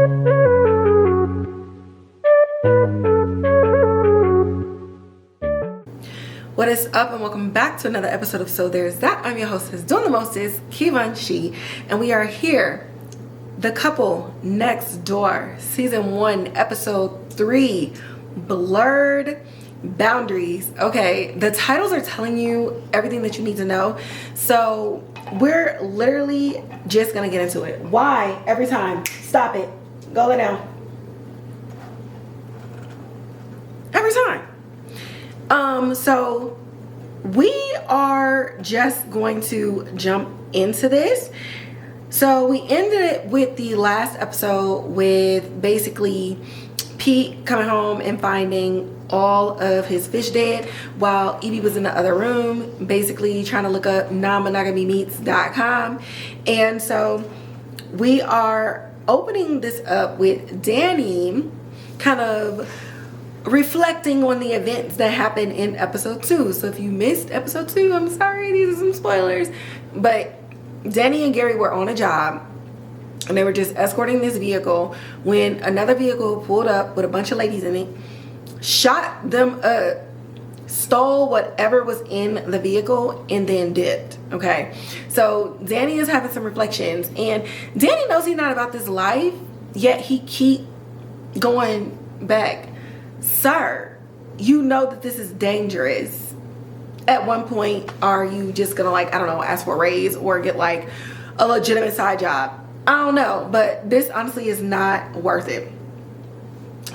What is up, and welcome back to another episode of So There's That. I'm your hostess, doing the mostest, Heughan, and we are here, The Couple Next Door, Season 1, Episode 3, Blurred Boundaries. Okay, the titles are telling you everything that you need to know, so we're literally just gonna get into it. Why? Every time. Stop it. Go lay down. Every time. So we are just going to jump into this. So we ended it with the last episode with basically Pete coming home and finding all of his fish dead while Evie was in the other room basically trying to look up nonmonogamymeats.com. And so we are opening this up with Danny kind of reflecting on the events that happened in episode 2. So if you missed episode 2, I'm sorry, these are some spoilers. But Danny and Gary were on a job and they were just escorting this vehicle when another vehicle pulled up with a bunch of ladies in it, shot them up, stole whatever was in the vehicle, and then dipped. Okay, so Danny is having some reflections, and Danny knows he's not about this life, yet he keep going back. Sir, you know that this is dangerous. At one point, are you just gonna, like, I don't know, ask for a raise or get like a legitimate side job? I don't know, but this honestly is not worth it.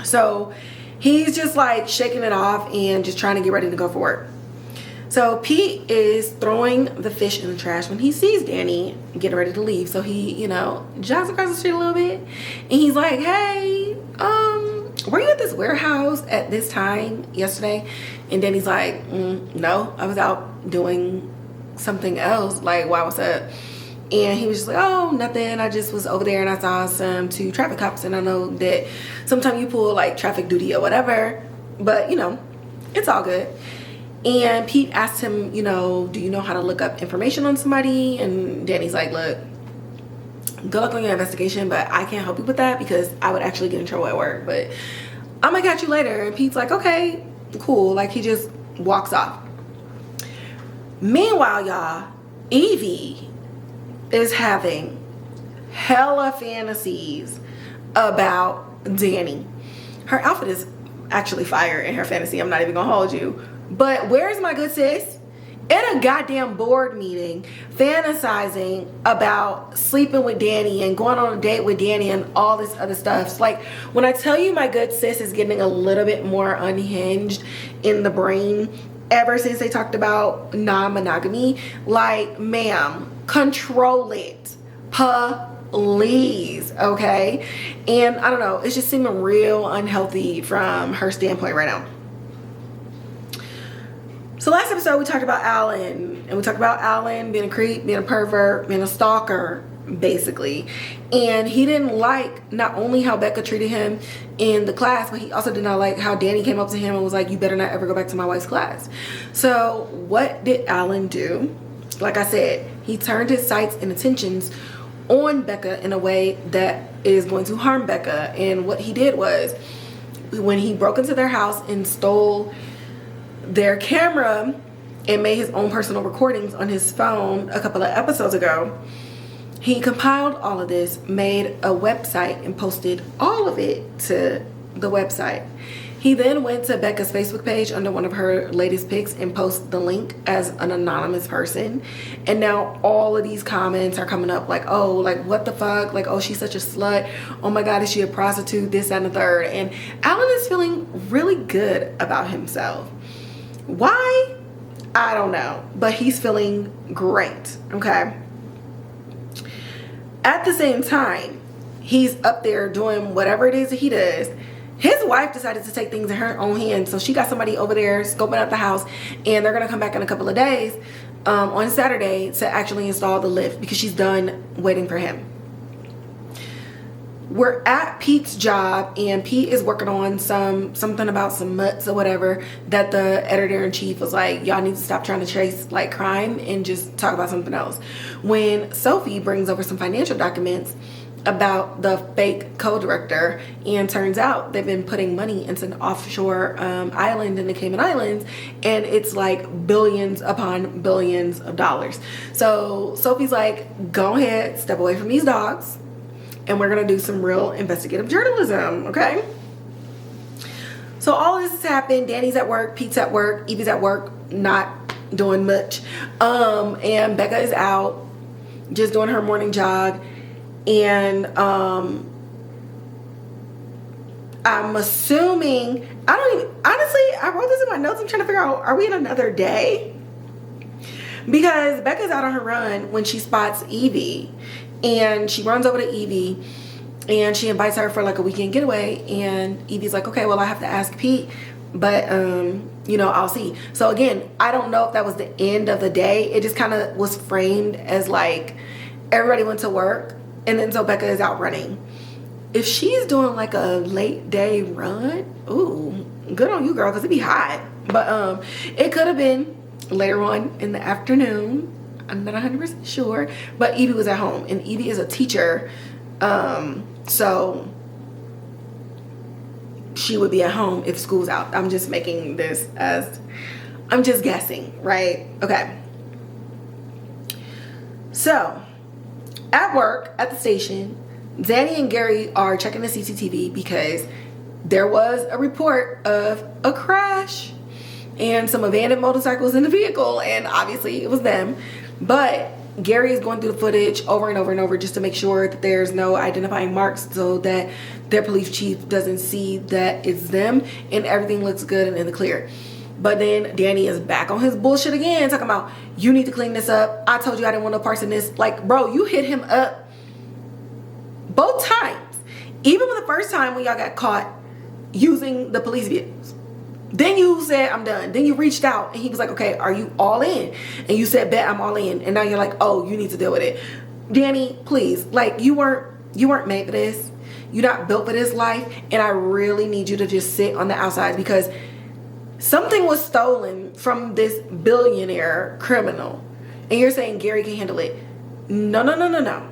So he's just like shaking it off and just trying to get ready to go for work. So Pete is throwing the fish in the trash when he sees Danny getting ready to leave. So he, you know, jogs across the street a little bit and he's like, hey, were you at this warehouse at this time yesterday? And Danny's like, no, I was out doing something else. Like, why, what's up? And he was just like, oh, nothing. I just was over there and I saw some 2 traffic cops. And I know that sometimes you pull like traffic duty or whatever, but you know, it's all good. And Pete asked him, you know, do you know how to look up information on somebody? And Danny's like, look, good luck on your investigation, but I can't help you with that because I would actually get in trouble at work, but I'm gonna catch you later. And Pete's like, okay, cool. Like, he just walks off. Meanwhile, y'all, Evie is having hella fantasies about Danny. Her outfit is actually fire in her fantasy, I'm not even gonna hold you. But where's my good sis? In a goddamn board meeting, fantasizing about sleeping with Danny and going on a date with Danny and all this other stuff. It's like, when I tell you my good sis is getting a little bit more unhinged in the brain ever since they talked about non-monogamy, like, ma'am, control it, please, okay? And I don't know, it's just seeming real unhealthy from her standpoint right now. So last episode we talked about Alan, and we talked about Alan being a creep, being a pervert, being a stalker, basically. And he didn't like not only how Becka treated him in the class, but he also did not like how Danny came up to him and was like, you better not ever go back to my wife's class. So what did Alan do? Like I said, he turned his sights and attentions on Becka in a way that is going to harm Becka. And what he did was, when he broke into their house and stole their camera and made his own personal recordings on his phone a couple of episodes ago, he compiled all of this, made a website, and posted all of it to the website. He then went to Becca's Facebook page under one of her latest pics and posted the link as an anonymous person. And now all of these comments are coming up like, oh, like, what the fuck? Like, oh, she's such a slut. Oh my God, is she a prostitute? This, that, and the third. And Alan is feeling really good about himself. Why? I don't know, but he's feeling great, okay? At the same time, he's up there doing whatever it is that he does. His wife decided to take things in her own hands, so she got somebody over there scoping out the house, and they're gonna come back in a couple of days on Saturday to actually install the lift because she's done waiting for him. We're at Pete's job, and Pete is working on something about some mutts or whatever that the editor-in-chief was like, y'all need to stop trying to chase like crime and just talk about something else. When Sophie brings over some financial documents about the fake co-director, and turns out they've been putting money into an offshore island in the Cayman Islands, and it's like billions upon billions of dollars. So Sophie's like, go ahead, step away from these dogs, and we're gonna do some real investigative journalism, okay? So all of this has happened. Danny's at work, Pete's at work, Evie's at work, not doing much, and Becka is out just doing her morning jog. And I'm assuming, honestly, I wrote this in my notes. I'm trying to figure out, are we in another day? Because Becca's out on her run when she spots Evie, and she runs over to Evie and she invites her for like a weekend getaway, and Evie's like, okay, well, I have to ask Pete, but you know, I'll see. So again, I don't know if that was the end of the day. It just kind of was framed as like everybody went to work, and then so Becka is out running. If she's doing like a late day run, ooh, good on you, girl, because it'd be hot. But it could have been later on in the afternoon. I'm not 100% sure. But Evie was at home, and Evie is a teacher. So she would be at home if school's out. I'm just making this as, I'm just guessing, right? Okay. So at work, at the station, Danny and Gary are checking the CCTV because there was a report of a crash and some abandoned motorcycles in the vehicle, and obviously it was them. But Gary is going through the footage over and over and over just to make sure that there's no identifying marks, so that their police chief doesn't see that it's them, and everything looks good and in the clear. But then Danny is back on his bullshit again, talking about, you need to clean this up. I told you I didn't want no parts in this. Like, bro, you hit him up both times. Even with the first time when y'all got caught using the police vehicles. Then you said, I'm done. Then you reached out and he was like, okay, are you all in? And you said, bet I'm all in. And now you're like, oh, you need to deal with it. Danny, please. Like, you weren't made for this. You're not built for this life. And I really need you to just sit on the outside, because something was stolen from this billionaire criminal, and you're saying Gary can handle it. No.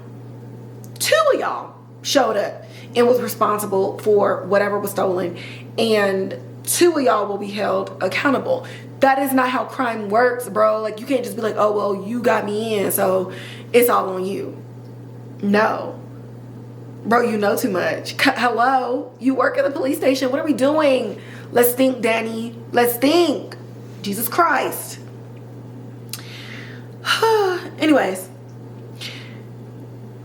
Two of y'all showed up and was responsible for whatever was stolen, and two of y'all will be held accountable. That is not how crime works, bro. Like, you can't just be like, oh, well, you got me in, so it's all on you. No. Bro, you know too much. Hello? You work at the police station. What are we doing? Let's think, Danny. Let's think. Jesus Christ. Anyways,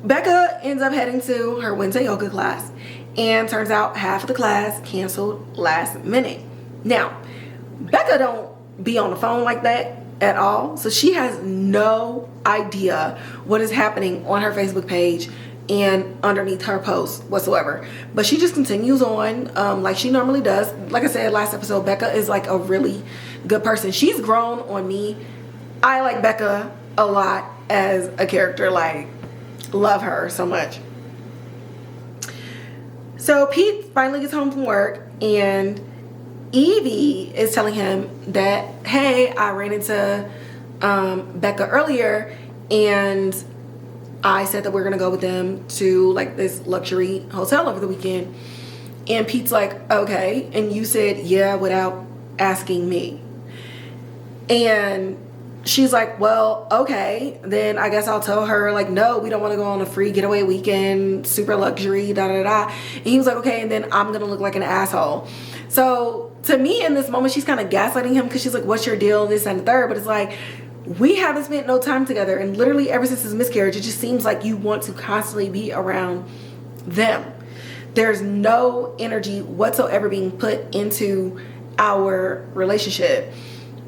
Becka ends up heading to her Wednesday yoga class, and turns out half of the class canceled last minute. Now, Becka don't be on the phone like that at all, so she has no idea what is happening on her Facebook page and underneath her post whatsoever. But she just continues on like she normally does. Like I said last episode, Becka is like a really good person. She's grown on me. I like Becka a lot as a character. Like, love her so much. So Pete finally gets home from work, and Evie is telling him that, hey, I ran into Becka earlier, and I said that we're gonna go with them to like this luxury hotel over the weekend. And Pete's like, okay, and you said yeah without asking me. And she's like, well, okay, then I guess I'll tell her, like, no, we don't want to go on a free getaway weekend, super luxury, da da da. And he was like, okay, and then I'm gonna look like an asshole. So to me in this moment, she's kind of gaslighting him, because she's like, what's your deal, this and the third. But it's like, we haven't spent no time together, and literally ever since his miscarriage, it just seems like you want to constantly be around them. There's no energy whatsoever being put into our relationship.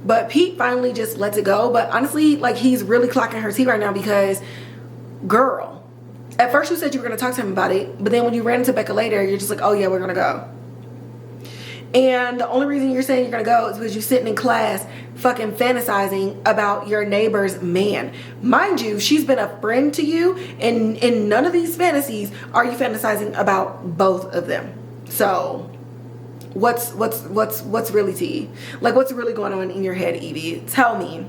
But Pete finally just lets it go. But honestly, like, he's really clocking her teeth right now, because, girl, at first you said you were going to talk to him about it, but then when you ran into Becka later, you're just like, oh yeah, we're going to go. And the only reason you're saying you're going to go is because you're sitting in class fucking fantasizing about your neighbor's man. Mind you, she's been a friend to you, and in none of these fantasies are you fantasizing about both of them. So what's really tea? Like, what's really going on in your head, Evie? Tell me.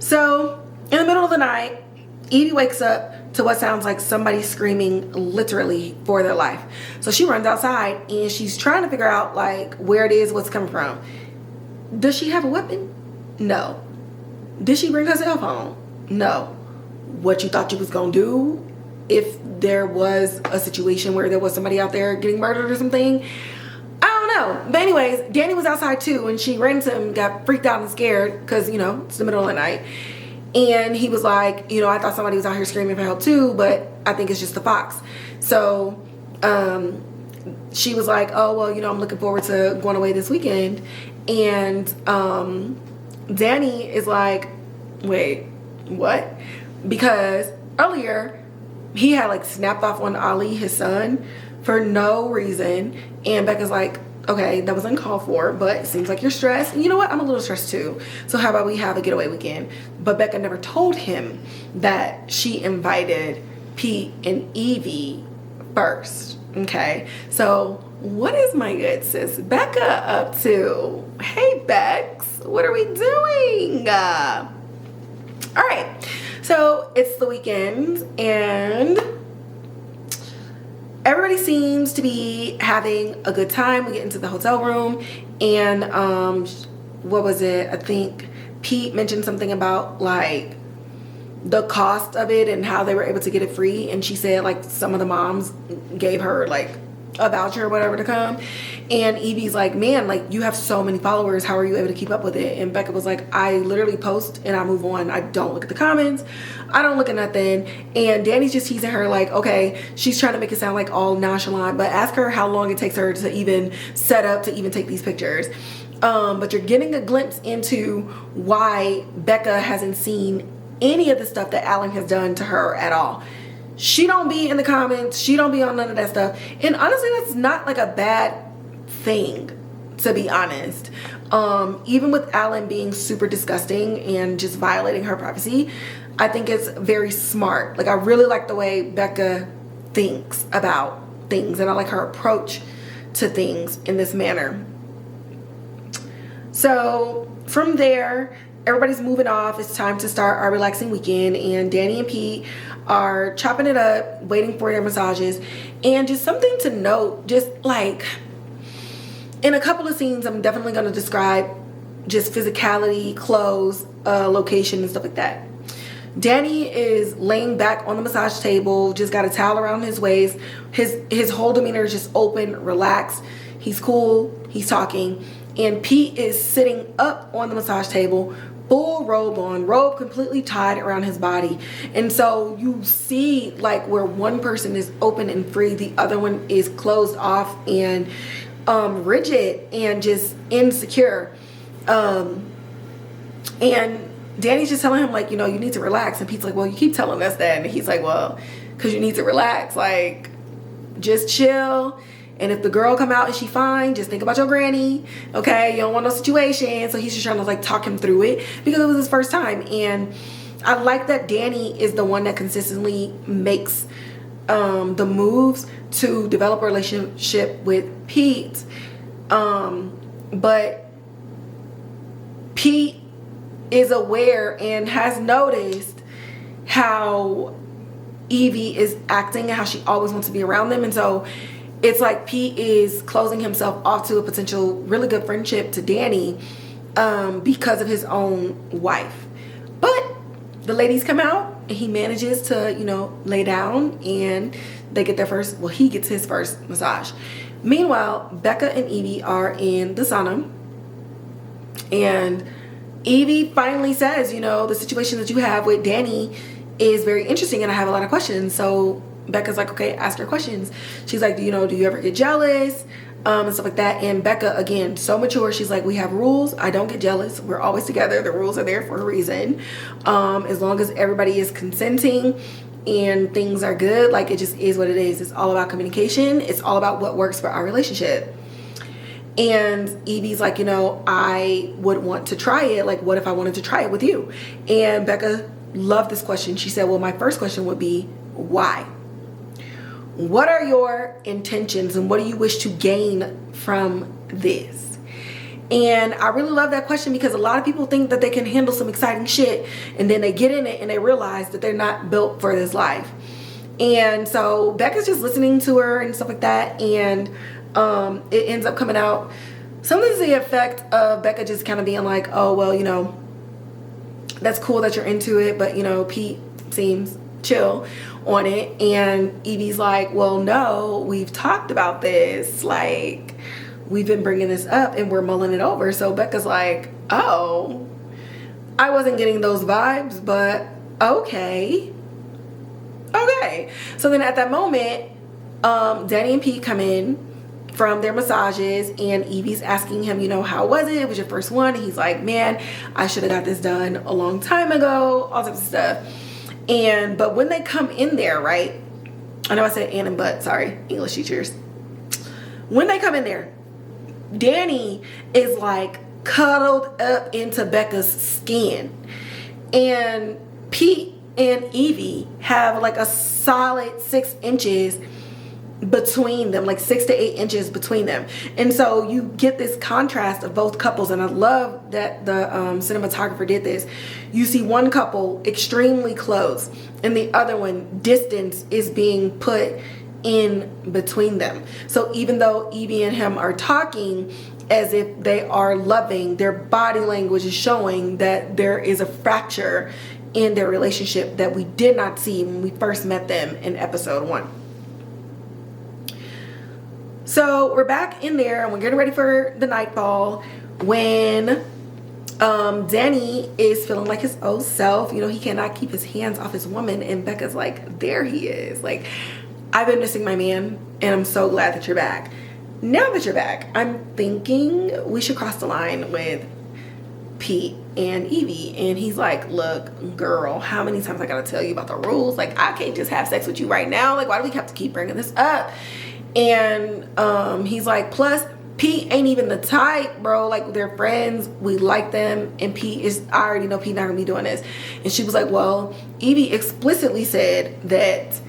So in the middle of the night, Evie wakes up to what sounds like somebody screaming literally for their life. So she runs outside and she's trying to figure out like where it is, what's coming from. Does she have a weapon? No. Did she bring her cell phone? No. What you thought you was gonna do if there was a situation where there was somebody out there getting murdered or something? I don't know. But anyways, Danny was outside too, and she ran to him, got freaked out and scared because, you know, it's the middle of the night. And he was like, you know, I thought somebody was out here screaming for help too, but I think it's just the fox. So she was like, oh, well, you know, I'm looking forward to going away this weekend. And Danny is like, wait, what? Because earlier he had like snapped off on Ali, his son, for no reason. And Becca's like, okay, that was uncalled for, but it seems like you're stressed. And you know what? I'm a little stressed too. So how about we have a getaway weekend? But Becca never told him that she invited Pete and Evie first. Okay. So what is my good sis Becca up to? Hey, Bex, what are we doing? All right. So it's the weekend and everybody seems to be having a good time. We get into the hotel room and what was it? I think Pete mentioned something about like the cost of it and how they were able to get it free. And she said like some of the moms gave her like a voucher or whatever to come. And Evie's like, man, like you have so many followers. How are you able to keep up with it? And Becca was like, I literally post and I move on. I don't look at the comments. I don't look at nothing. And Danny's just teasing her like, okay, she's trying to make it sound like all nonchalant, but ask her how long it takes her to even set up to even take these pictures. But you're getting a glimpse into why Becca hasn't seen any of the stuff that Alan has done to her at all. She don't be in the comments. She don't be on none of that stuff. And honestly, that's not like a bad thing, to be honest. Even with Alan being super disgusting and just violating her privacy, I think it's very smart. Like I really like the way Becca thinks about things and I like her approach to things in this manner. So from there, everybody's moving off. It's time to start our relaxing weekend and Danny and Pete are chopping it up, waiting for their massages. And just something to note, just like in a couple of scenes, I'm definitely going to describe just physicality, clothes, location and stuff like that. Danny is laying back on the massage table, just got a towel around his waist. His whole demeanor is just open, relaxed. He's cool, he's talking. And Pete is sitting up on the massage table, full robe on, robe completely tied around his body. And so you see like where one person is open and free, the other one is closed off and rigid and just insecure. And Danny's just telling him like, you know, you need to relax. And Pete's like, well, you keep telling us that. And he's like, well, because you need to relax. Like, just chill. And if the girl come out and she fine, just think about your granny, okay? You don't want no situation. So he's just trying to like talk him through it because it was his first time. And I like that Danny is the one that consistently makes the moves to develop a relationship with Pete. But Pete is aware and has noticed how Evie is acting and how she always wants to be around them. And so it's like Pete is closing himself off to a potential really good friendship to Danny because of his own wife. But the ladies come out and he manages to, you know, lay down and they get their first, well, he gets his first massage. Meanwhile, Becca and Evie are in the sauna and Evie finally says, you know, the situation that you have with Danny is very interesting and I have a lot of questions. So Becca's like, okay, ask her questions. She's like, do you ever get jealous? And stuff like that. And Becca, again, so mature. She's like, we have rules. I don't get jealous. We're always together. The rules are there for a reason. As long as everybody is consenting and things are good, like it just is what it is. It's all about communication. It's all about what works for our relationship. And Evie's like, you know, I would want to try it. Like, what if I wanted to try it with you? And Becca loved this question. She said, well, my first question would be, why? What are your intentions and what do you wish to gain from this? And I really love that question because a lot of people think that they can handle some exciting shit and then they get in it and they realize that they're not built for this life. And so Becca's just listening to her and stuff like that, and it ends up coming out something to the effect of Becca just kind of being like, oh, well, you know, that's cool that you're into it, but, you know, Pete seems chill on it. And Evie's like, well, no, we've talked about this, like, we've been bringing this up and we're mulling it over. So Becca's like, oh, I wasn't getting those vibes, but okay. So then at that moment, Danny and Pete come in from their massages, and Evie's asking him, you know, how was it? It was your first one. And he's like, man, I should have got this done a long time ago, all types of stuff. But when they come in there, right? I know I said and but, sorry, English teachers. When they come in there, Danny is like cuddled up into Becca's skin. And Pete and Evie have like a solid 6 inches between them, like 6 to 8 inches between them. And so you get this contrast of both couples, and I love that the cinematographer did this. You see one couple extremely close, and the other one, distance is being put in between them. So even though Evie and him are talking as if they are loving, their body language is showing that there is a fracture in their relationship that we did not see when we first met them in episode 1. So we're back in there and we're getting ready for the nightfall when Danny is feeling like his old self. You know, he cannot keep his hands off his woman, and Becca's like, there he is. Like, I've been missing my man, and I'm so glad that you're back. Now that you're back, I'm thinking we should cross the line with Pete and Evie. And he's like, look, girl, how many times I gotta tell you about the rules? Like, I can't just have sex with you right now. Like, why do we have to keep bringing this up? And he's like, plus Pete ain't even the type, bro. Like, they're friends, we like them, and Pete is, I already know Pete not gonna be doing this. And she was like, well, Evie explicitly said that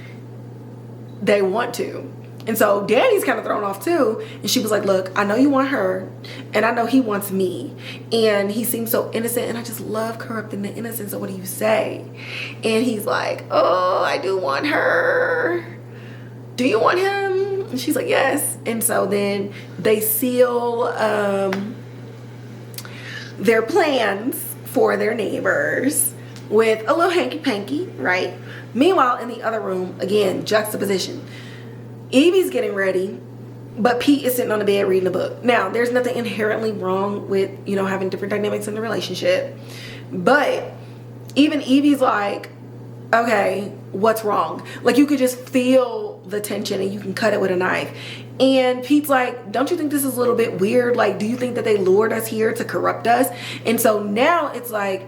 they want to. And so Danny's kind of thrown off too. And she was like, look, I know you want her, and I know he wants me, and he seems so innocent, and I just love corrupting the innocence. So what do you say? And he's like, oh, I do want her. Do you want him? And she's like, yes. And so then they seal their plans for their neighbors with a little hanky-panky, right? Meanwhile, in the other room, again, juxtaposition. Evie's getting ready, but Pete is sitting on the bed reading a book. Now, there's nothing inherently wrong with, you know, having different dynamics in the relationship. But even Evie's like, okay, what's wrong? Like, you could just feel the tension and you can cut it with a knife. And Pete's like, don't you think this is a little bit weird? Like, do you think that they lured us here to corrupt us? And so now it's like,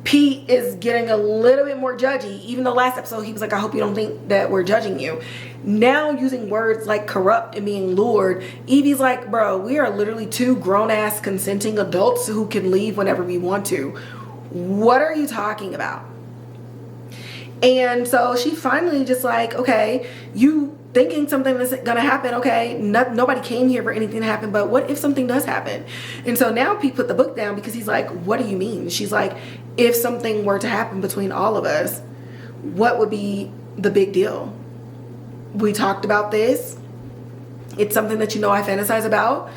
Pete is getting a little bit more judgy. Even though last episode he was like, I hope you don't think that we're judging you. Now using words like corrupt and being lured, Evie's like, bro, we are literally 2 grown-ass consenting adults who can leave whenever we want to. What are you talking about? And so she finally just like, okay, you thinking something is gonna happen, okay, nobody came here for anything to happen, but what if something does happen? And so now Pete put the book down because he's like, what do you mean? She's like, if something were to happen between all of us, what would be the big deal? We talked about this. It's something that you know I fantasize about.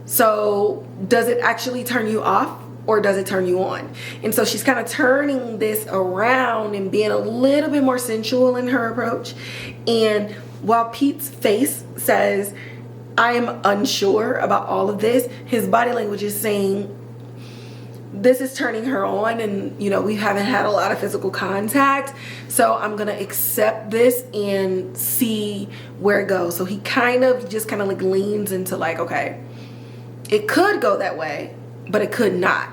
So does it actually turn you off, or does it turn you on? And so she's kind of turning this around and being a little bit more sensual in her approach. And while Pete's face says, I am unsure about all of this, his body language is saying, this is turning her on, and you know, we haven't had a lot of physical contact, so I'm gonna accept this and see where it goes. So he kind of like leans into like, okay, it could go that way, but it could not.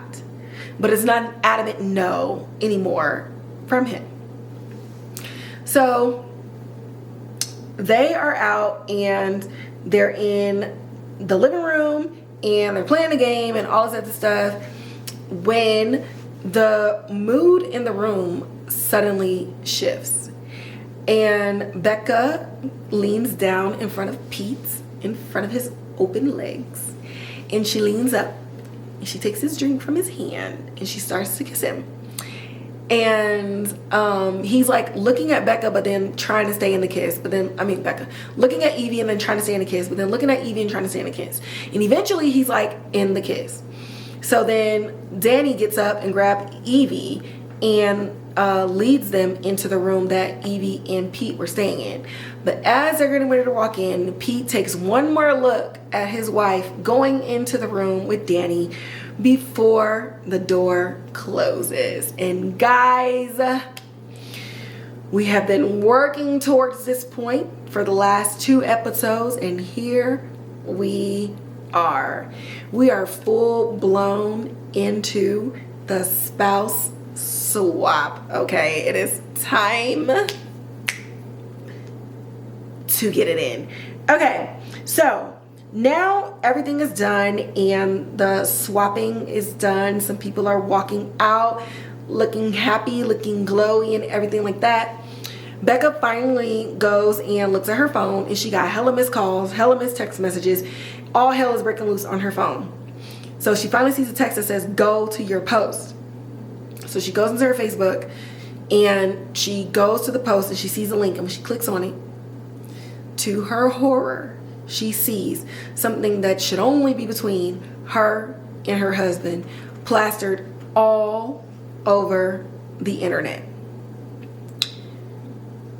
But it's not an adamant no anymore from him. So they are out and they're in the living room and they're playing the game and all this other stuff when the mood in the room suddenly shifts. And Becka leans down in front of Pete, in front of his open legs. And she leans up and she takes his drink from his hand and she starts to kiss him. And he's like looking at Becka, but then trying to stay in the kiss. But then, Becka, looking at Evie and then trying to stay in the kiss, but then looking at Evie and trying to stay in the kiss. And eventually he's like in the kiss. So then Danny gets up and grabs Evie and leads them into the room that Evie and Pete were staying in. But as they're getting ready to walk in, Pete takes one more look at his wife going into the room with Danny before the door closes. And guys, we have been working towards this point for the last 2 episodes, and here we are. We are full blown into the spouse swap. Okay, it is time to get it in. Okay, so now everything is done and the swapping is done. Some people are walking out looking happy, looking glowy and everything like that. Becka finally goes and looks at her phone, and she got hella missed calls, hella missed text messages. All hell is breaking loose on her phone. So she finally sees a text that says, "Go to your post." So she goes into her Facebook and she goes to the post and she sees a link, and when she clicks on it, to her horror, she sees something that should only be between her and her husband plastered all over the internet.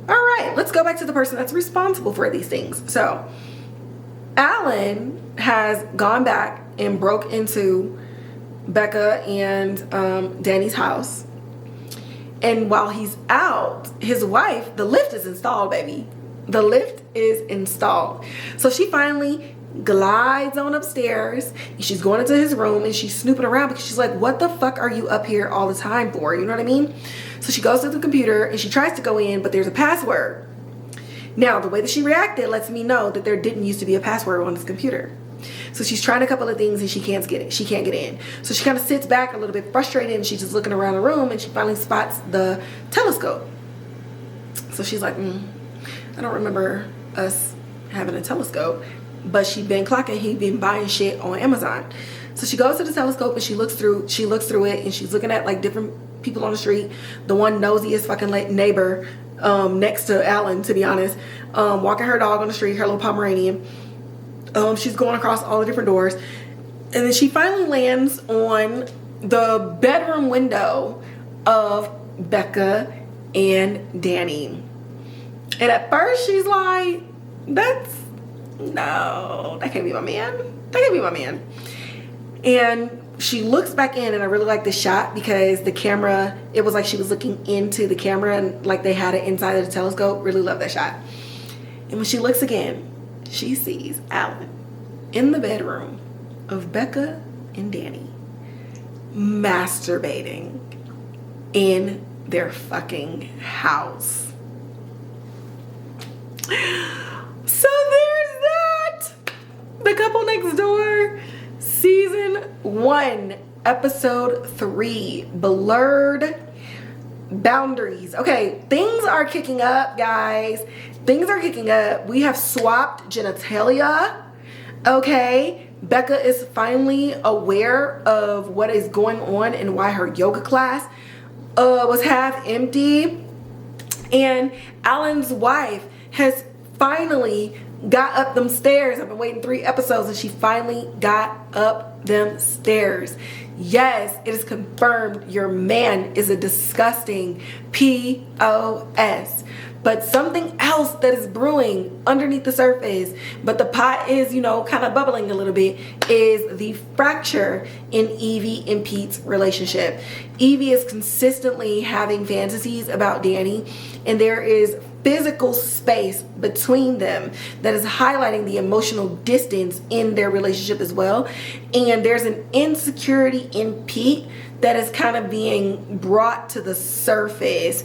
All right, let's go back to the person that's responsible for these things. So Alan has gone back and broke into Becka and Danny's house. And while he's out, his wife, the lift is installed, baby. The lift is installed. So she finally glides on upstairs, and she's going into his room, and she's snooping around because she's like, what the fuck are you up here all the time for? You know what I mean? So she goes to the computer and she tries to go in, but there's a password. Now, the way that she reacted lets me know that there didn't used to be a password on this computer. So she's trying a couple of things and she can't get it. She can't get in. So she kind of sits back a little bit frustrated, and she's just looking around the room, and she finally spots the telescope. So she's like, I don't remember us having a telescope, but she'd been clocking, he'd been buying shit on Amazon. So she goes to the telescope and she looks through it, and she's looking at like different people on the street. The one nosiest fucking neighbor next to Alan, to be honest, walking her dog on the street, her little Pomeranian. She's going across all the different doors, and then she finally lands on the bedroom window of Becka and Danny. And at first she's like, that can't be my man. That can't be my man. And she looks back in, and I really like the shot because the camera, it was like she was looking into the camera and like they had it inside of the telescope. Really love that shot. And when she looks again, she sees Alan in the bedroom of Becka and Danny masturbating in their fucking house. So there's that. The Couple Next Door, season 1, episode 3, Blurred Boundaries. Okay, things are kicking up, guys. Things are kicking up. We have swapped genitalia. Okay, Becka is finally aware of what is going on and why her yoga class was half empty. And Alan's wife has finally got up them stairs. I've been waiting 3 episodes, and she finally got up them stairs. Yes, it is confirmed your man is a disgusting POS. But something else that is brewing underneath the surface, but the pot is, kind of bubbling a little bit, is the fracture in Evie and Pete's relationship. Evie is consistently having fantasies about Danny, and there is physical space between them that is highlighting the emotional distance in their relationship as well. And there's an insecurity in Pete that is kind of being brought to the surface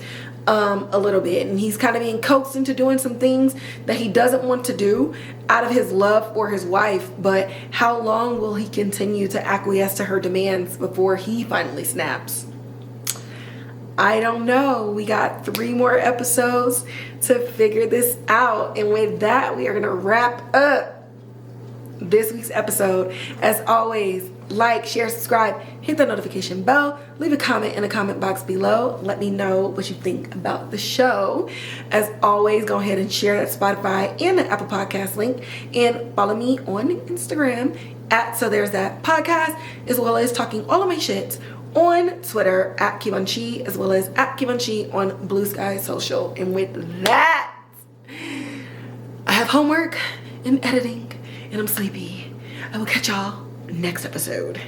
a little bit, and he's kind of being coaxed into doing some things that he doesn't want to do out of his love for his wife. But how long will he continue to acquiesce to her demands before he finally snaps? I don't know. We got 3 more episodes to figure this out, and with that, we are gonna wrap up this week's episode. As always, like, share, subscribe, hit the notification bell, leave a comment in the comment box below. Let me know what you think about the show. As always, go ahead and share that Spotify and the Apple Podcast link, and follow me on Instagram at So There's That Podcast, as well as talking all of my shit on Twitter at Kivonchi, as well as at Kivonchi on Blue Sky Social. And with that, I have homework and editing, and I'm sleepy. I will catch y'all next episode.